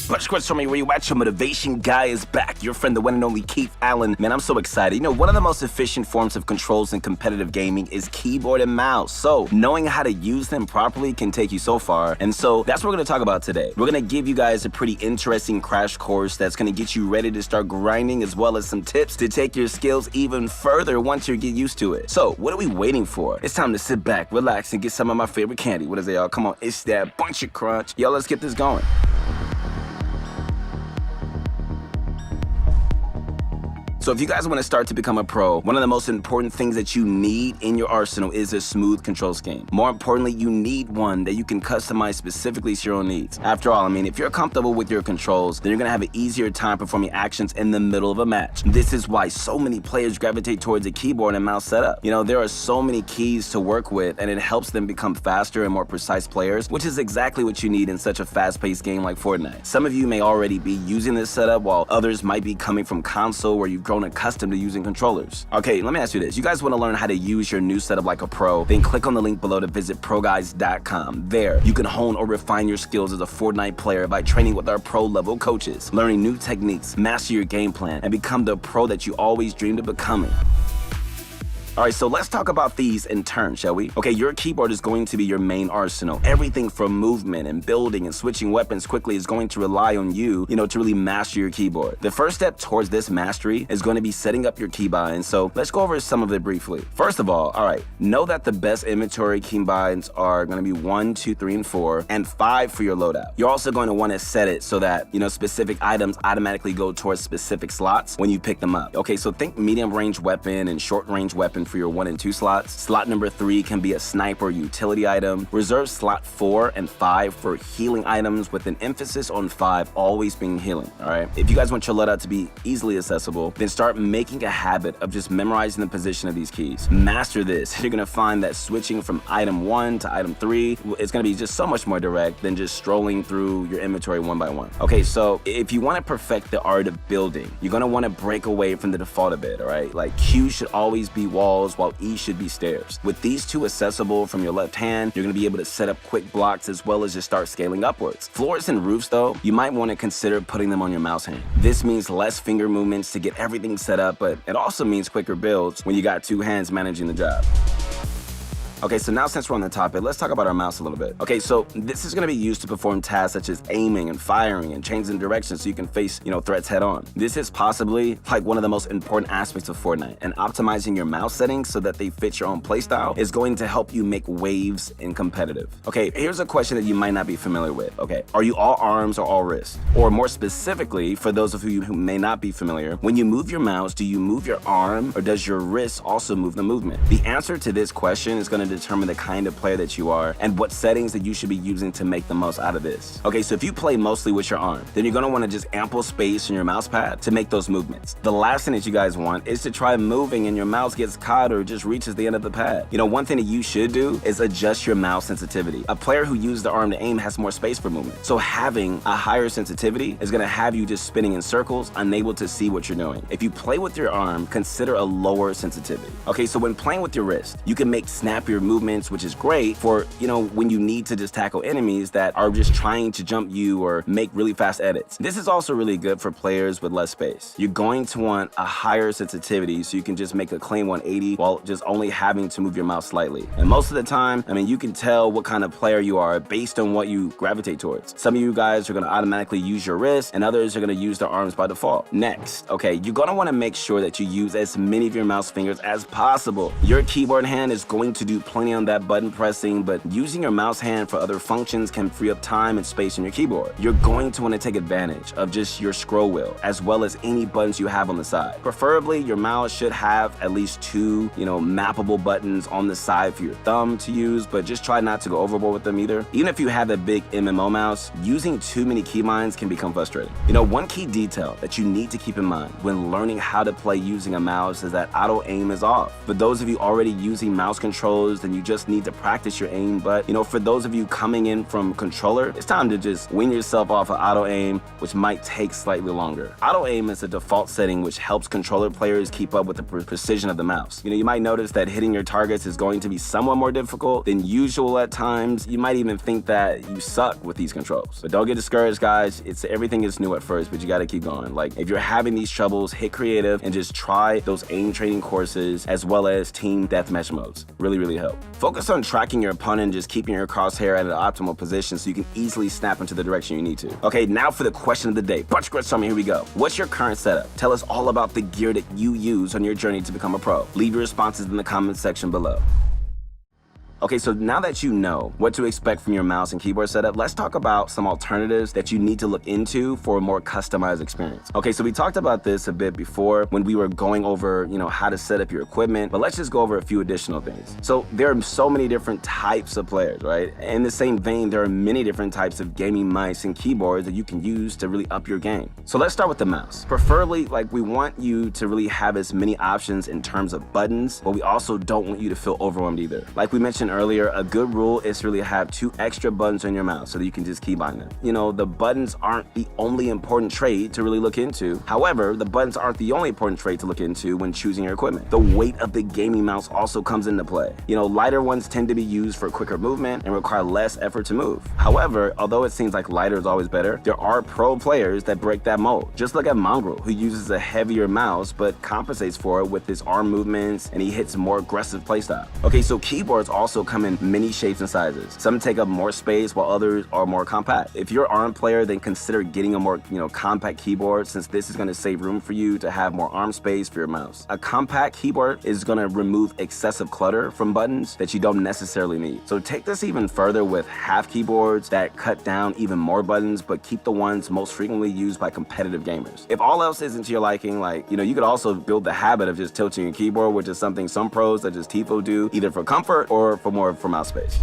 Bunch of from me where you at, your motivation guy is back. Your friend, the one and only Keith Allen. Man, I'm so excited. You know, one of the most efficient forms of controls in competitive gaming is keyboard and mouse. So knowing how to use them properly can take you so far. And so that's what we're going to talk about today. We're going to give you guys a pretty interesting crash course that's going to get you ready to start grinding, as well as some tips to take your skills even further once you get used to it. So what are we waiting for? It's time to sit back, relax, and get some of my favorite candy. What is it, y'all? Come on, it's that bunch of crunch. Yo, let's get this going. So if you guys want to start to become a pro, one of the most important things that you need in your arsenal is a smooth control scheme. More importantly, you need one that you can customize specifically to your own needs. After all, I mean, if you're comfortable with your controls, then you're going to have an easier time performing actions in the middle of a match. This is why so many players gravitate towards a keyboard and mouse setup. You know, there are so many keys to work with, and it helps them become faster and more precise players, which is exactly what you need in such a fast-paced game like Fortnite. Some of you may already be using this setup, while others might be coming from console where you've grown accustomed to using controllers. Okay, let me ask you this. You guys want to learn how to use your new setup like a pro? Then click on the link below to visit ProGuides.com. There, you can hone or refine your skills as a Fortnite player by training with our pro-level coaches, learning new techniques, master your game plan, and become the pro that you always dreamed of becoming. All right, so let's talk about these in turn, shall we? Okay, your keyboard is going to be your main arsenal. Everything from movement and building and switching weapons quickly is going to rely on you, to really master your keyboard. The first step towards this mastery is going to be setting up your keybinds, so let's go over some of it briefly. First of all right, know that the best inventory keybinds are going to be 1, 2, 3, and 4, and 5 for your loadout. You're also going to want to set it so that, specific items automatically go towards specific slots when you pick them up. Okay, so think medium range weapon and short range weapon for your 1 and 2 slots. Slot number 3 can be a sniper utility item. Reserve slot 4 and 5 for healing items, with an emphasis on 5 always being healing, all right? If you guys want your loadout to be easily accessible, then start making a habit of just memorizing the position of these keys. Master this. You're gonna find that switching from item 1 to item 3 is gonna be just so much more direct than just strolling through your inventory one by one. Okay, so if you wanna perfect the art of building, you're gonna wanna break away from the default a bit, all right? Like Q should always be walls, while E should be stairs. With these two accessible from your left hand, you're going to be able to set up quick blocks as well as just start scaling upwards. Floors and roofs though, you might want to consider putting them on your mouse hand. This means less finger movements to get everything set up, but it also means quicker builds when you got 2 hands managing the job. Okay, so now since we're on the topic, let's talk about our mouse a little bit. Okay, so this is gonna be used to perform tasks such as aiming and firing and changing direction so you can face, threats head on. This is possibly like one of the most important aspects of Fortnite, and optimizing your mouse settings so that they fit your own playstyle is going to help you make waves in competitive. Okay, here's a question that you might not be familiar with. Okay, are you all arms or all wrists? Or more specifically, for those of you who may not be familiar, when you move your mouse, do you move your arm or does your wrist also move the movement? The answer to this question is gonna determine the kind of player that you are and what settings that you should be using to make the most out of this. Okay, so if you play mostly with your arm, then you're gonna wanna just ample space in your mouse pad to make those movements. The last thing that you guys want is to try moving and your mouse gets caught or just reaches the end of the pad. One thing that you should do is adjust your mouse sensitivity. A player who uses the arm to aim has more space for movement. So having a higher sensitivity is gonna have you just spinning in circles, unable to see what you're doing. If you play with your arm, consider a lower sensitivity. Okay, so when playing with your wrist, you can make snappier movements, which is great for, when you need to just tackle enemies that are just trying to jump you or make really fast edits. This is also really good for players with less space. You're going to want a higher sensitivity so you can just make a clean 180 while just only having to move your mouse slightly. And most of the time, you can tell what kind of player you are based on what you gravitate towards. Some of you guys are gonna automatically use your wrist and others are gonna use their arms by default. Next, okay, you're gonna wanna make sure that you use as many of your mouse fingers as possible. Your keyboard hand is going to do plenty on that button pressing, but using your mouse hand for other functions can free up time and space on your keyboard. You're going to want to take advantage of just your scroll wheel as well as any buttons you have on the side. Preferably, your mouse should have at least 2, mappable buttons on the side for your thumb to use, but just try not to go overboard with them either. Even if you have a big MMO mouse, using too many keybinds can become frustrating. One key detail that you need to keep in mind when learning how to play using a mouse is that auto aim is off. For those of you already using mouse controls controllers, then you just need to practice your aim. But, for those of you coming in from controller, it's time to just wean yourself off of auto aim, which might take slightly longer. Auto aim is a default setting which helps controller players keep up with the precision of the mouse. You might notice that hitting your targets is going to be somewhat more difficult than usual at times. You might even think that you suck with these controls. But don't get discouraged, guys. Everything is new at first, but you got to keep going. Like, if you're having these troubles, hit creative and just try those aim training courses as well as team deathmatch modes. Really, really help. Focus on tracking your opponent and just keeping your crosshair at an optimal position so you can easily snap into the direction you need to. Okay, now for the question of the day. Punch Grits on me, here we go. What's your current setup? Tell us all about the gear that you use on your journey to become a pro. Leave your responses in the comment section below. Okay, so now that you know what to expect from your mouse and keyboard setup, let's talk about some alternatives that you need to look into for a more customized experience. Okay, so we talked about this a bit before when we were going over, how to set up your equipment, but let's just go over a few additional things. So there are so many different types of players, right? In the same vein, there are many different types of gaming mice and keyboards that you can use to really up your game. So let's start with the mouse. Preferably, we want you to really have as many options in terms of buttons, but we also don't want you to feel overwhelmed either. Like we mentioned earlier, a good rule is to really have 2 extra buttons on your mouse so that you can just keybind them. The buttons aren't the only important trait to really look into. However, the buttons aren't the only important trait to look into when choosing your equipment. The weight of the gaming mouse also comes into play. Lighter ones tend to be used for quicker movement and require less effort to move. However, although it seems like lighter is always better, there are pro players that break that mold. Just look at Mongrel, who uses a heavier mouse but compensates for it with his arm movements and he hits a more aggressive playstyle. Okay, so keyboards also come in many shapes and sizes. Some take up more space while others are more compact. If you're an ARM player, then consider getting a more compact keyboard, since this is going to save room for you to have more arm space for your mouse. A compact keyboard is going to remove excessive clutter from buttons that you don't necessarily need. So take this even further with half keyboards that cut down even more buttons but keep the ones most frequently used by competitive gamers. If all else isn't to your liking, you could also build the habit of just tilting your keyboard, which is something some pros such as Tifo do, either for comfort or for more mouse space.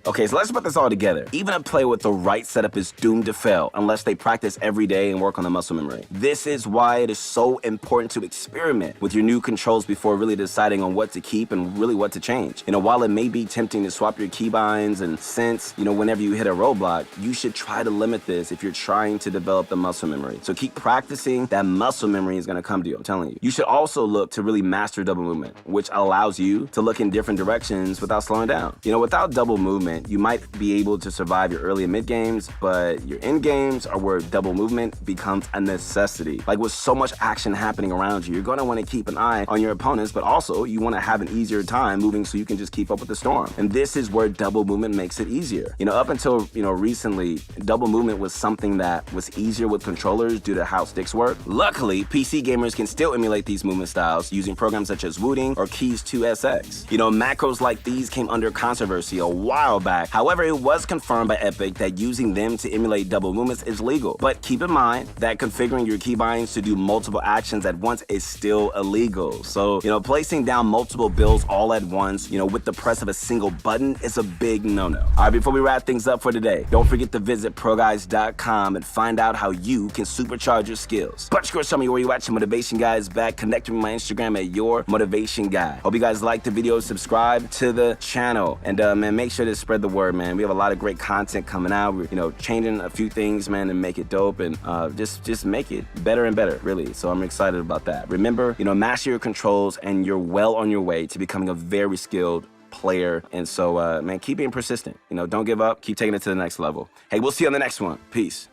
Okay, so let's put this all together. Even a player with the right setup is doomed to fail unless they practice every day and work on the muscle memory. This is why it is so important to experiment with your new controls before really deciding on what to keep and really what to change. While it may be tempting to swap your keybinds and sense, whenever you hit a roadblock, you should try to limit this if you're trying to develop the muscle memory. So keep practicing. That muscle memory is going to come to you, I'm telling you. You should also look to really master double movement, which allows you to look in different directions without slowing down. Without double movement, you might be able to survive your early and mid games, but your end games are where double movement becomes a necessity. With so much action happening around you, you're going to want to keep an eye on your opponents, but also you want to have an easier time moving so you can just keep up with the storm. And this is where double movement makes it easier. Up until, recently, double movement was something that was easier with controllers due to how sticks work. Luckily, PC gamers can still emulate these movement styles using programs such as Wooting or Keys 2SX. Macros like these came under controversy a while back. However, it was confirmed by Epic that using them to emulate double movements is legal. But keep in mind that configuring your keybinds to do multiple actions at once is still illegal. So, placing down multiple builds all at once, with the press of a single button is a big no-no. All right, before we wrap things up for today, don't forget to visit ProGuides.com and find out how you can supercharge your skills. Punch Grits, show me where you at. Your motivation guy is back. Connect with me on my Instagram at Your Motivation Guy. Hope you guys liked the video. Subscribe to the channel and man, make sure to spread the word, man. We have a lot of great content coming out. We're, changing a few things, man, and make it dope and just make it better and better, really. So I'm excited about that. Remember, master your controls and you're well on your way to becoming a very skilled player. And so, man, keep being persistent. Don't give up. Keep taking it to the next level. Hey, we'll see you on the next one. Peace.